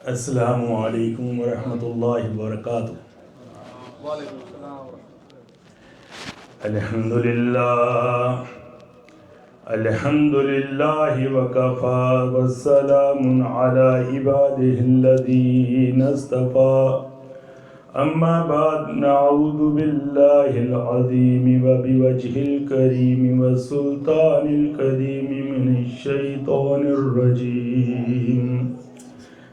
السلام علیکم ورحمۃ اللہ وبرکاتہ۔ وعلیکم السلام الحمد للہ وکفیٰ والسلام علی عبادہ الذین اصطفیٰ، اما بعد نعوذ باللہ العظیم وبوجہ الکریم والسلطان القدیم من الشیطان الرجیم۔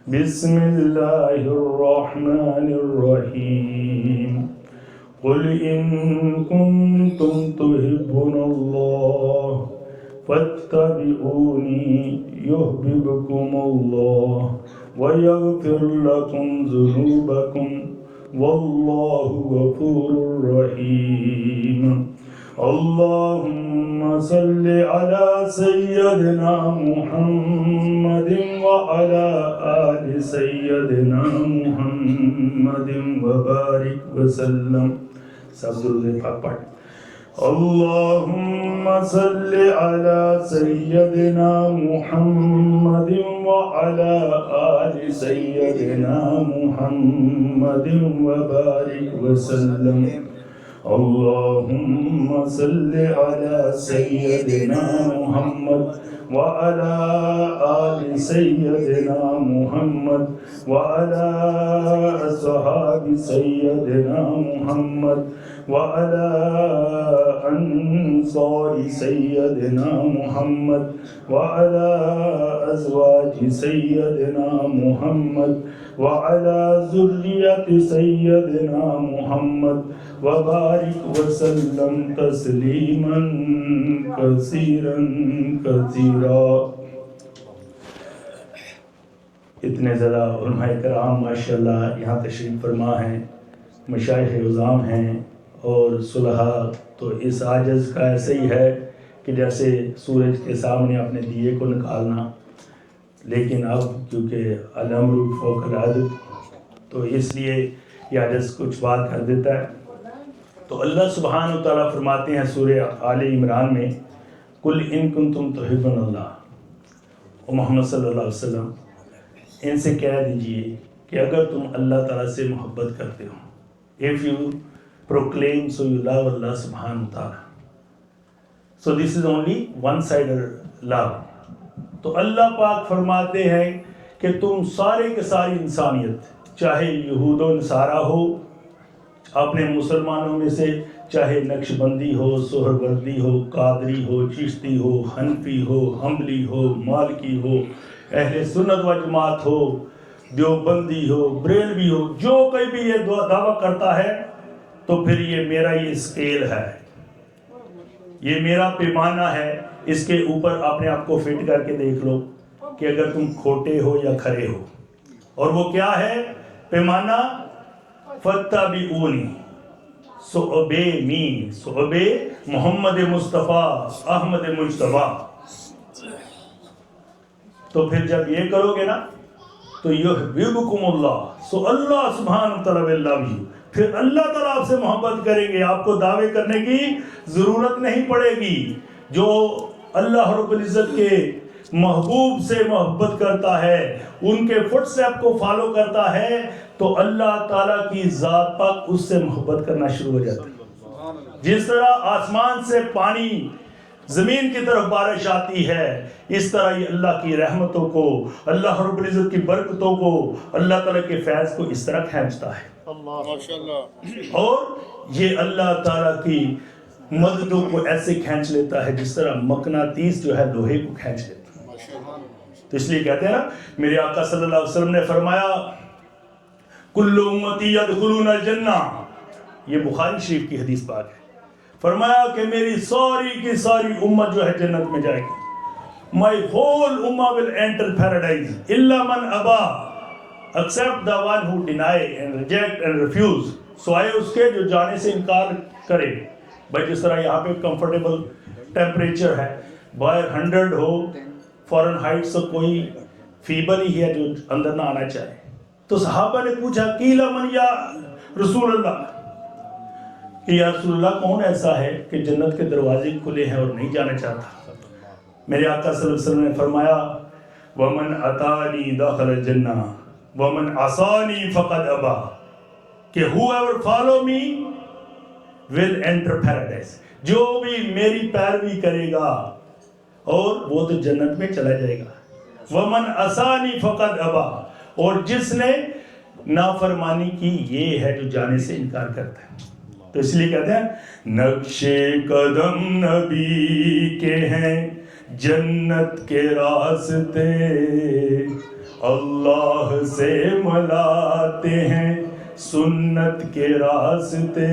بسم اللہ الرحمن الرحیم۔ قل ان کنتم تحبون اللہ فاتبعونی یحببکم اللہ ویغفر لکم ذنوبکم واللہ غفور رحیم۔ اللہم صل علی سیدنا محمد وعلی آل سیدنا محمد وبارک وسلم۔ سب درود پاک پڑھ۔ اللہم صل علی سیدنا محمد وعلی آل سیدنا محمد وبارک وسلم۔ اللہم صل علی سیدنا محمد وعلی آل سیدنا محمد وعلی اصحاب سیدنا محمد وعلی انصار سیدنا محمد وعلی ازواج سیدنا محمد وعلی ذریت سیدنا محمد وبارک وسلم تسلیما کثیرا کثیرا۔ اتنے زیادہ علماء کرام ماشاءاللہ یہاں تشریف فرما ہیں، مشائخ عظام ہیں اور صلحاء، تو اس عاجز کا ایسے ہی ہے کہ جیسے سورج کے سامنے اپنے دیے کو نکالنا، لیکن اب کیونکہ الامر فوق العادت، تو اس لیے یہ عاجز کچھ بات کر دیتا ہے۔ تو اللہ سبحانہ وتعالیٰ فرماتے ہیں سورہ آل عمران میں، قل ان کنتم تحبون اللہ، او محمد صلی اللہ علیہ وسلم ان سے کہہ دیجئے کہ اگر تم اللہ تعالیٰ سے محبت کرتے ہو، if you proclaim so you love Allah subhanahu wa ta'ala, so this is only one-sided love۔ تو اللہ پاک فرماتے ہیں کہ تم سارے کے ساری انسانیت، چاہے یہود و نصارہ ہو اپنے مسلمانوں میں سے، چاہے نقش بندی ہو، سہروردی ہو، قادری ہو، چشتی ہو، حنفی ہو، حنبلی ہو، مالکی ہو، اہل سنت و جماعت ہو، دیوبندی ہو، بریلوی ہو، جو کوئی بھی یہ دعویٰ کرتا ہے تو پھر یہ میرا یہ اسکیل ہے، یہ میرا پیمانہ ہے، اس کے اوپر اپنے آپ کو فٹ کر کے دیکھ لو کہ اگر تم کھوٹے ہو یا کھرے ہو۔ اور وہ کیا ہے پیمانہ؟ فَاتَّبِعُونِی، so obey me، so obey محمد مصطفیٰ احمد مجتبیٰ۔ تو پھر جب یہ کرو گے نا تو یحببکم اللہ، so اللہ سبحانہ وتعالی will love you، پھر اللہ تعالیٰ آپ سے محبت کریں گے، آپ کو دعوے کرنے کی ضرورت نہیں پڑے گی۔ جو اللہ رب العزت کے محبوب سے محبت کرتا ہے، ان کے فٹ اسٹیپ کو فالو کرتا ہے، تو اللہ تعالیٰ کی ذات پاک اس سے محبت کرنا شروع ہو جاتا ہے۔ جس طرح آسمان سے پانی زمین کی طرف بارش آتی ہے، اس طرح یہ اللہ کی رحمتوں کو، اللہ رب العزت کی برکتوں کو، اللہ تعالیٰ کے فیض کو اس طرح کھینچتا ہے۔ اور یہ اللہ تعالیٰ کی مددوں کو ایسے کھینچ لیتا ہے جس طرح مقناطیس جو ہے لوہے کو کھینچ لیتا ہے۔ تو اس لیے کہتے ہیں نا، میرے آقا صلی اللہ علیہ وسلم نے فرمایا کل امتی یدخلون الجنہ، یہ بخاری شریف کی حدیث پاک ہے، فرمایا کہ میری ساری کی ساری امت جو ہے جنت میں جائے گی۔ My whole ummah will enter paradise illa man aba, except the one who deny and reject and refuse، سوائے اس کے جو جانے سے انکار کرے۔ بھائی جس طرح یہاں پہ کمفرٹیبل ٹیمپریچر ہے، باہر 100 ہو فارن ہائٹ سے کوئی فیبر ہی ہے جو اندر نہ آنا چاہے۔ تو صحابہ نے پوچھا قیل من یا رسول اللہ، کہ یا رسول اللہ کون ایسا ہے کہ جنت کے دروازے کھلے ہیں اور نہیں جانا چاہتا؟ میرے آقا صلی اللہ علیہ وسلم نے فرمایا وَمَنْ أَتَانِي دَخَلَ الْجَنَّةَ، وَمَنْ عَصَانِي فَقَدْ أَبَى کہ whoever follow me will enter paradise. جو بھی میری پیروی کرے گا اور وہ تو جنت میں چلا جائے گا. وَمَنْ عَصَانِي فَقَدْ أَبَى اور جس نے نافرمانی کی یہ ہے جو جانے سے انکار کرتا ہے. تو اس لیے کہتے ہیں نقش قدم نبی کے ہیں جنت کے راستے اللہ سے ملاتے ہیں سنت کے راستے.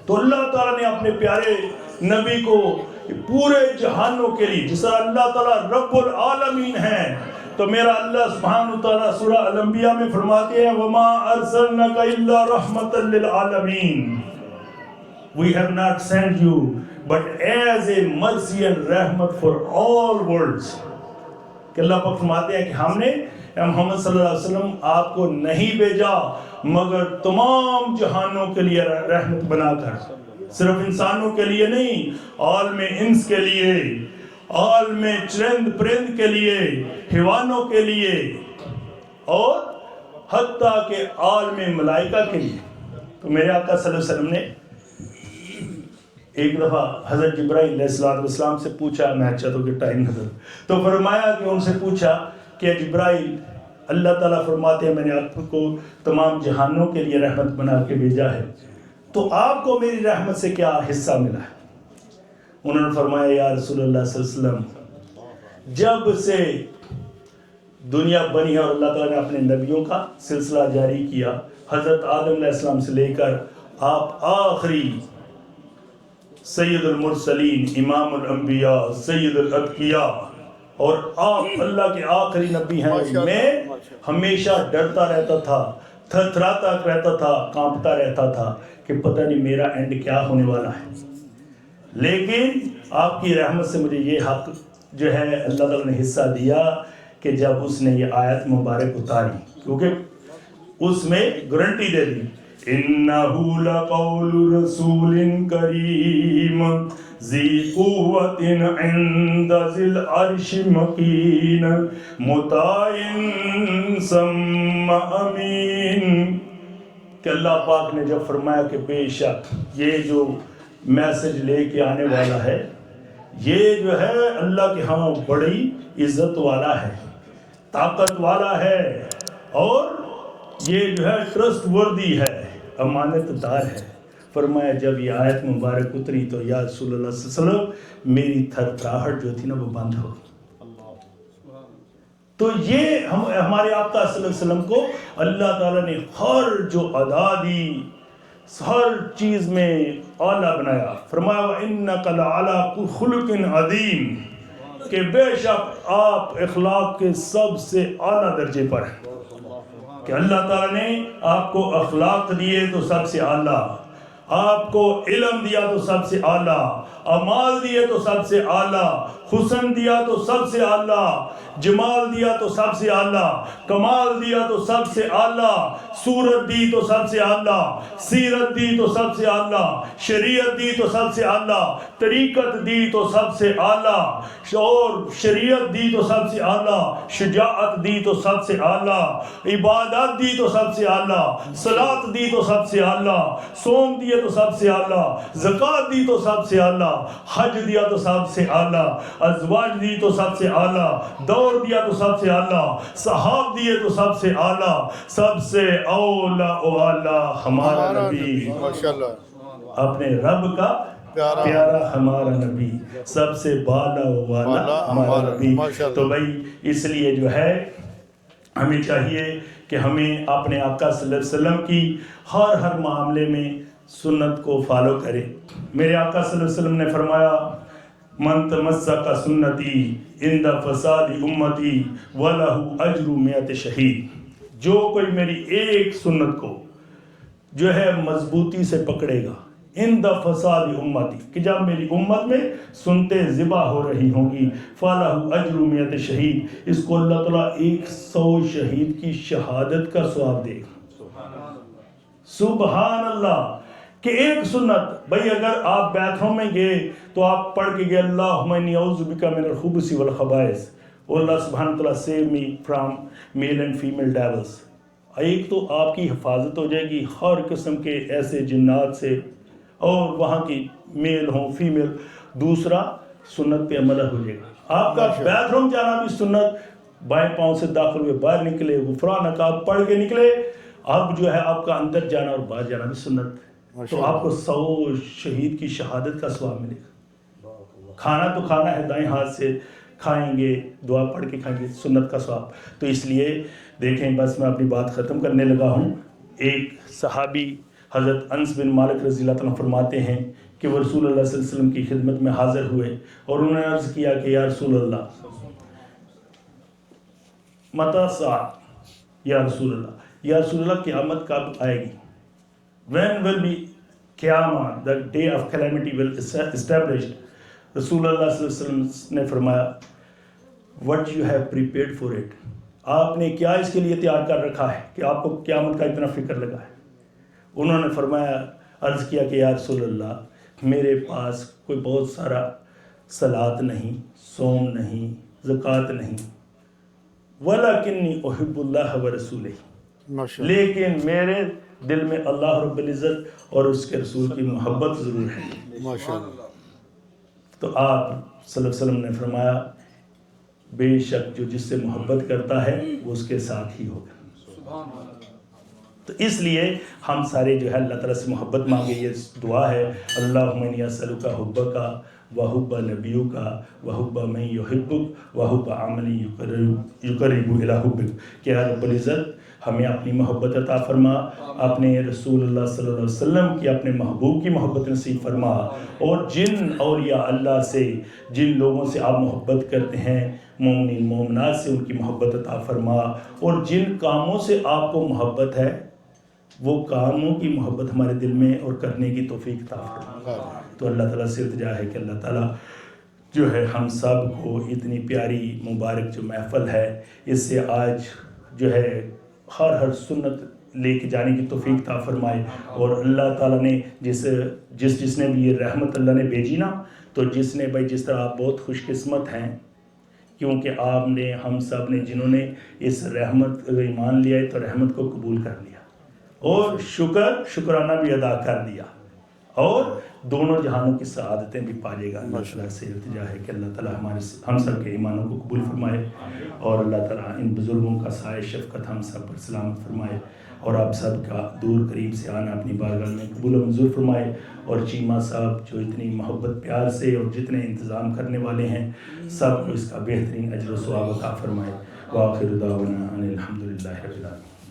تو اللہ تعالیٰ نے اپنے پیارے نبی کو پورے جہانوں کے لیے، جس طرح اللہ تعالیٰ رب العالمین ہیں، تو میرا اللہ سبحانہ تعالیٰ سورہ الانبیاء میں فرماتے ہیں وَمَا أَرْسَلْنَكَ إِلَّا رَحْمَةً لِلْعَالَمِينَ We have not sent you but as a mercy and rahmat for all worlds. کہ اللہ پاک فرماتے ہیں کہ ہم نے محمد صلی اللہ علیہ وسلم آپ کو نہیں بھیجا مگر تمام جہانوں کے لیے رحمت بنا کر، صرف انسانوں کے لیے نہیں، عالم انس کے لیے، عالم چرند پرند کے لیے، حیوانوں کے لیے، اور حتیٰ کہ عالم ملائکہ کے لیے. تو میرے آقا صلی اللہ علیہ وسلم نے ایک دفعہ حضرت جبرائیل علیہ السلام سے پوچھا، میں چاہتا ہوں کہ ٹائم نظر، تو فرمایا کہ ان سے پوچھا کہ جبرائیل اللہ تعالیٰ فرماتے ہیں میں نے آپ کو تمام جہانوں کے لیے رحمت بنا کے بھیجا ہے، تو آپ کو میری رحمت سے کیا حصہ ملا ہے؟ انہوں نے فرمایا یا رسول اللہ صلی اللہ علیہ وسلم جب سے دنیا بنی ہے اور اللہ تعالیٰ نے اپنے نبیوں کا سلسلہ جاری کیا، حضرت آدم علیہ السلام سے لے کر آپ آخری سید المرسلین، امام الانبیاء، سید الاتقیاء، اور آپ اللہ کے آخری نبی ہیں. میں ہمیشہ ڈرتا رہتا تھا، تھرتھراتا رہتا تھا، کانپتا رہتا تھا کہ پتہ نہیں میرا اینڈ کیا ہونے والا ہے. لیکن آپ کی رحمت سے مجھے یہ حق جو ہے اللہ تعالیٰ نے حصہ دیا کہ جب اس نے یہ آیت مبارک اتاری، کیونکہ اس میں گارنٹی دے دی إِنَّهُ لَقَوْلُ رَسُولٍ كَرِيمٍ ذِي قُوَّةٍ عِنْدَ ذِي الْعَرْشِ مَكِينٍ مُطَاعٍ ثَمَّ أَمِينٍ. کہ اللہ پاک نے جب فرمایا کہ بے شک یہ جو میسج لے کے آنے والا ہے یہ جو ہے اللہ کے ہاں بڑی عزت والا ہے، طاقت والا ہے، اور یہ جو ہے ٹرسٹ وردی ہے، امانت دار ہے. فرمایا جب یہ آیت مبارک اتری تو یا رسول اللہ صلی اللہ علیہ وسلم میری تھر تھراہٹ جو تھی نا وہ بند ہو گئی. تو یہ ہمارے آقا صلی اللہ علیہ وسلم کو اللہ تعالیٰ نے ہر جو ادا دی، ہر چیز میں اعلیٰ بنایا. فرمایا وَإِنَّكَ لَعَلَىٰ خُلُقٍ عَظِيمٍ کہ بے شک آپ اخلاق کے سب سے اعلیٰ درجے پر ہیں. کہ اللہ تعالیٰ نے آپ کو اخلاق دیے تو سب سے اعلیٰ، آپ کو علم دیا تو سب سے اعلیٰ، اعمال دیے تو سب سے اعلیٰ، حسن دیا تو سب سے اعلیٰ، جمال دیا تو سب سے اعلیٰ، کمال دیا تو سب سے اعلیٰ، صورت دی تو سب سے اعلیٰ، سیرت دی تو سب سے اعلیٰ، شریعت دی تو سب سے اعلیٰ، طریقت دی تو سب سے اعلیٰ، اور شریعت دی تو سب سے اعلیٰ، شجاعت دی تو سب سے اعلیٰ، عبادت دی تو سب سے اعلیٰ، صلاۃ دی تو سب سے اعلیٰ، صوم دیے تو سب سے اعلیٰ، زکوٰۃ دی تو سب سے اعلیٰ، حج دیا تو سب سے اعلیٰ، ازواج دی تو سب سے اعلیٰ، دور دیا تو سب سے اعلیٰ، صحاب دیے تو سب سے اعلیٰ، سب سے اولا و اعلیٰ ہمارا نبی، اپنے رب کا پیارا ہمارا نبی، سب سے بالا و والا ہمارا نبی. تو بھائی اس لیے جو ہے ہمیں چاہیے کہ ہمیں اپنے آقا صلی اللہ علیہ وسلم کی ہر معاملے میں سنت کو فالو کرے. میرے آقا صلی اللہ علیہ وسلم نے فرمایا من تمسک سنتی عند فساد امتی وَلَهُ اجر 100 شہید. جو کوئی میری ایک سنت کو جو ہے مضبوطی سے پکڑے گا عند فساد امتی، کہ جب میری امت میں سنتے ذبح ہو رہی ہوں گی، فَلَهُ اجر 100 شہید، اس کو اللہ تعالیٰ 100 شہید کی شہادت کا ثواب دے گا. سبحان اللہ. کہ ایک سنت، بھئی اگر آپ بیت روم میں گئے تو آپ پڑھ کے گئے اللہم انی اعوذ بک من الخبث والخبائث او اللہ سبحانہ تعالیٰ save me from male and female devils. ایک تو آپ کی حفاظت ہو جائے گی ہر قسم کے ایسے جنات سے اور وہاں کی میل ہوں فیمیل. دوسرا سنت پہ عمل ہو جائے گا. آپ کا بیت روم جانا بھی سنت, بائیں پاؤں سے داخل ہوئے باہر نکلے غفرانک آپ پڑھ کے نکلے, اب جو ہے آپ کا اندر جانا اور باہر جانا بھی سنت. تو آپ کو 100 شہید کی شہادت کا ثواب ملے گا. کھانا تو کھانا ہے دائیں ہاتھ سے کھائیں گے, دعا پڑھ کے کھائیں گے, سنت کا ثواب. تو اس لیے دیکھیں, بس میں اپنی بات ختم کرنے لگا ہوں. ایک صحابی حضرت انس بن مالک رضی اللہ عنہ فرماتے ہیں کہ وہ رسول اللہ صلی اللہ علیہ وسلم کی خدمت میں حاضر ہوئے اور انہوں نے عرض کیا کہ یا رسول اللہ متی الساعہ, یا رسول اللہ قیامت کب آئے گی؟ When will be قیامہ, the day of calamity will established. رسول اللہ صلی اللہ علیہ وسلم نے فرمایا what you have prepared for it. آپ نے کیا اس کے لیے تیار کر رکھا ہے کہ آپ کو قیامت کا اتنا فکر لگا ہے؟ انہوں نے فرمایا, عرض کیا کہ یا رسول اللہ میرے پاس کوئی بہت سارا صلاۃ نہیں, صوم نہیں, زکوٰۃ نہیں, وَلَكِنِّي أُحِبُّ اللَّهَ وَرَسُولِهِ, لیکن میرے دل میں اللہ رب العزت اور اس کے رسول کی محبت ضرور ہے. تو آپ صلی اللہ علیہ وسلم نے فرمایا بے شک جو جس سے محبت کرتا ہے وہ اس کے ساتھ ہی ہوگا. تو اس لیے ہم سارے جو ہے اللہ تعالیٰ سے محبت مانگے. یہ دعا ہے, اللہم انی اسألک حبک وحب نبیک وحب من یحبک وحب عمل یقرب الی حبک. کہ اے رب العزت ہمیں اپنی محبت عطا فرما, اپنے رسول اللہ صلی اللہ علیہ وسلم کی, اپنے محبوب کی محبت نصیب فرما, اور جن اولیاء اللہ سے, جن لوگوں سے آپ محبت کرتے ہیں, مومنین مومنات سے, ان کی محبت عطا فرما, اور جن کاموں سے آپ کو محبت ہے وہ کاموں کی محبت ہمارے دل میں اور کرنے کی توفیق عطا فرما. تو اللہ تعالیٰ سے التجا ہے کہ اللہ تعالیٰ جو ہے ہم سب کو اتنی پیاری مبارک جو محفل ہے, اس سے آج جو ہے ہر سنت لے کے جانے کی توفیق عطا فرمائے. اور اللہ تعالیٰ نے جس نے بھی یہ رحمت اللہ نے بھیجی نا, تو جس نے بھائی جس طرح آپ بہت خوش قسمت ہیں کیونکہ آپ نے, ہم سب نے جنہوں نے اس رحمت ایمان لیا ہے تو رحمت کو قبول کر لیا اور شکرانہ بھی ادا کر دیا, اور دونوں جہانوں کی سعادتیں بھی پائے گا. اللہ تعالیٰ سے التجا ہے کہ اللہ تعالیٰ ہم سب کے ایمانوں کو قبول فرمائے, اور اللہ تعالیٰ ان بزرگوں کا سایہ شفقت ہم سب پر سلامت فرمائے, اور آپ سب کا دور قریب سے آنا اپنی بارگاہ میں قبول و منظور فرمائے. اور چیمہ صاحب جو اتنی محبت پیار سے اور جتنے انتظام کرنے والے ہیں, سب کو اس کا بہترین اجر و ثواب عطا فرمائے. وآخر دعوانا ان الحمد للہ رب العالمین.